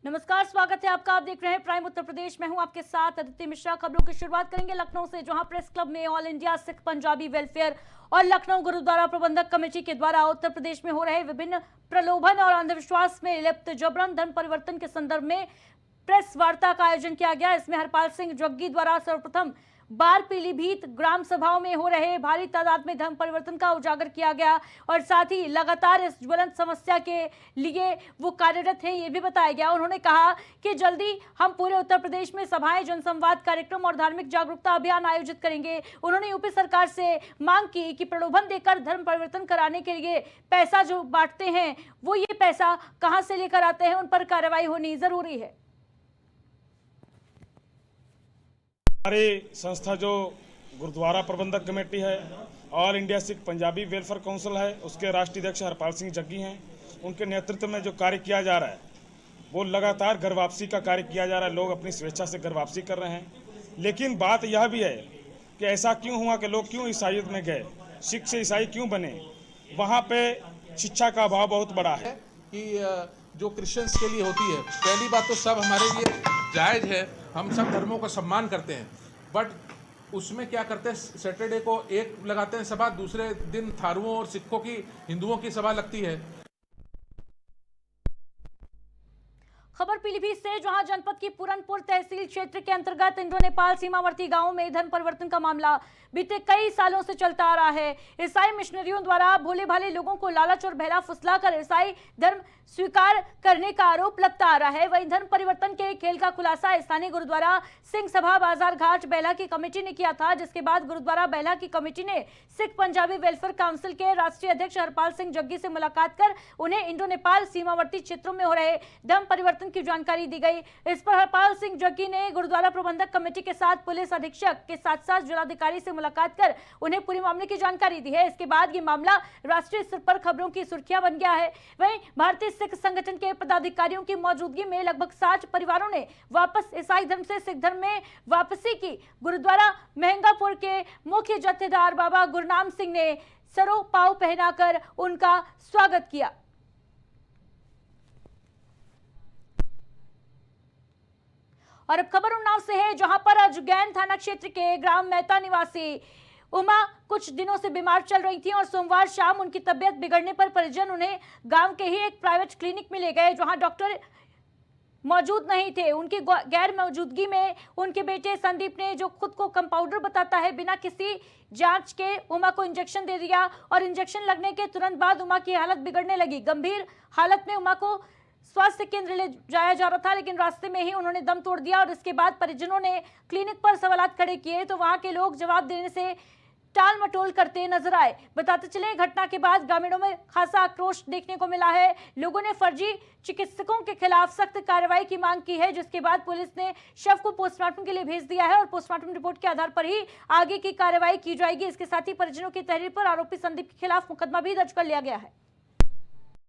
नमस्कार, स्वागत है आपका। आप देख रहे हैं प्राइम उत्तर प्रदेश। मैं हूं आपके साथ अदिति मिश्रा। खबरों की शुरुआत करेंगे लखनऊ से, जहां प्रेस क्लब में all India Sikh Punjabi welfare और लखनऊ गुरुद्वारा प्रबंधक कमेटी के द्वारा उत्तर प्रदेश में हो रहे विभिन्न प्रलोभन और अंधविश्वास में लिप्त जबरन धर्म परिवर्तन के संदर्भ में प्रेस वार्ता का आयोजन किया गया। इसमें हरपाल सिंह जग्गी द्वारा सर्वप्रथम बार पीलीभीत ग्राम सभाओं में हो रहे भारी तादाद में धर्म परिवर्तन का उजागर किया गया और साथ ही लगातार इस ज्वलंत समस्या के लिए वो कार्यरत हैं, ये भी बताया गया। उन्होंने कहा कि जल्दी हम पूरे उत्तर प्रदेश में सभाएं, जनसंवाद कार्यक्रम और धार्मिक जागरूकता अभियान आयोजित करेंगे। उन्होंने यूपी सरकार से मांग की कि प्रलोभन देकर धर्म परिवर्तन कराने के लिए पैसा जो बांटते हैं वो ये पैसा कहां से लेकर आते हैं, उन पर कार्रवाई होनी जरूरी है। हमारी संस्था जो गुरुद्वारा प्रबंधक कमेटी है, all India Sikh Punjabi welfare council है, उसके राष्ट्रीय अध्यक्ष हरपाल सिंह जग्गी हैं। उनके नेतृत्व में जो कार्य किया जा रहा है वो लगातार घर वापसी का कार्य किया जा रहा है। लोग अपनी स्वेच्छा से घर वापसी कर रहे हैं, लेकिन बात यह भी है कि ऐसा क्यों हुआ कि लोग क्यों ईसाइयत में गए, सिख से ईसाई क्यों बने। वहाँ पे शिक्षा का अभाव बहुत बड़ा है कि जो क्रिश्चियंस के लिए होती है, पहली बात तो सब हमारे लिए जायज़ है, हम सब धर्मों का सम्मान करते हैं, बट उसमें क्या करते हैं, सैटरडे को एक लगाते हैं सभा, दूसरे दिन थारुओं और सिखों की, हिंदुओं की सभा लगती है। खबर पीलीभीत से, जहां जनपद की पूरनपुर तहसील क्षेत्र के अंतर्गत इंडो नेपाल सीमावर्ती गांवों में धर्म परिवर्तन का मामला बीते कई सालों से चलता आ रहा है। ईसाई मिशनरियों द्वारा भोले भाले लोगों को लालच और बहला फुसलाकर ईसाई धर्म स्वीकार करने का आरोप लगता आ रहा है। वहीं धर्म परिवर्तन के खेल का खुलासा स्थानीय गुरुद्वारा सिंह सभा बाजार घाट बेला की कमेटी ने किया था, जिसके बाद गुरुद्वारा बेला की कमेटी ने सिख पंजाबी वेलफेयर काउंसिल के राष्ट्रीय अध्यक्ष हरपाल सिंह जग्गी से मुलाकात कर उन्हें इंडो नेपाल सीमावर्ती क्षेत्रों में हो रहे धर्म परिवर्तन की जानकारी दी गई। इस पर हरपाल सिंह जग्गी ने गुरुद्वारा प्रबंधक कमेटी के साथ पुलिस अधीक्षक के साथ साथ जिलाधिकारी से मुलाकात कर उन्हें पूरे मामले की जानकारी दी है। इसके बाद ये मामला राष्ट्रीय स्तर पर खबरों की सुर्खियां बन गया है। वहीं भारतीय सिख संगठन के पदाधिकारियों की मौजूदगी में लगभग 60 परिवारों ने वापस ईसाई धर्म से सिख धर्म में वापसी की। गुरुद्वारा महंगापुर के मुख्य जत्थेदार बाबा गुरनाम सिंह ने सरो पाव पहनाकर उनका स्वागत किया। और अब खबर उन्नाव से है, जहां पर अजगैन थाना क्षेत्र के ग्राम मेहता निवासी उमा कुछ दिनों से बीमार चल रही थी और सोमवार शाम उनकी तबीयत बिगड़ने पर परिजन उन्हें गांव के ही एक प्राइवेट क्लिनिक में ले गए, जहां डॉक्टर मौजूद नहीं थे। उनकी गैर मौजूदगी में उनके बेटे संदीप ने, जो खुद को कंपाउंडर बताता है, बिना किसी जांच के उमा को इंजेक्शन दे दिया और इंजेक्शन लगने के तुरंत बाद उमा की हालत बिगड़ने लगी। गंभीर हालत में उमा को स्वास्थ्य केंद्र ले जाया जा रहा था, लेकिन रास्ते में ही उन्होंने दम तोड़ दिया और इसके बाद परिजनों ने क्लिनिक पर सवालात खड़े किए तो वहां के लोग जवाब देने से टाल मटोल करते नजर आए। बताते चले, घटना के बाद ग्रामीणों में खासा आक्रोश देखने को मिला है। लोगों ने फर्जी चिकित्सकों के खिलाफ सख्त कार्रवाई की मांग की है, जिसके बाद पुलिस ने शव को पोस्टमार्टम के लिए भेज दिया है और पोस्टमार्टम रिपोर्ट के आधार पर ही आगे की कार्रवाई की जाएगी। इसके साथ ही परिजनों की तहरीर पर आरोपी संदीप के खिलाफ मुकदमा भी दर्ज कर लिया गया है।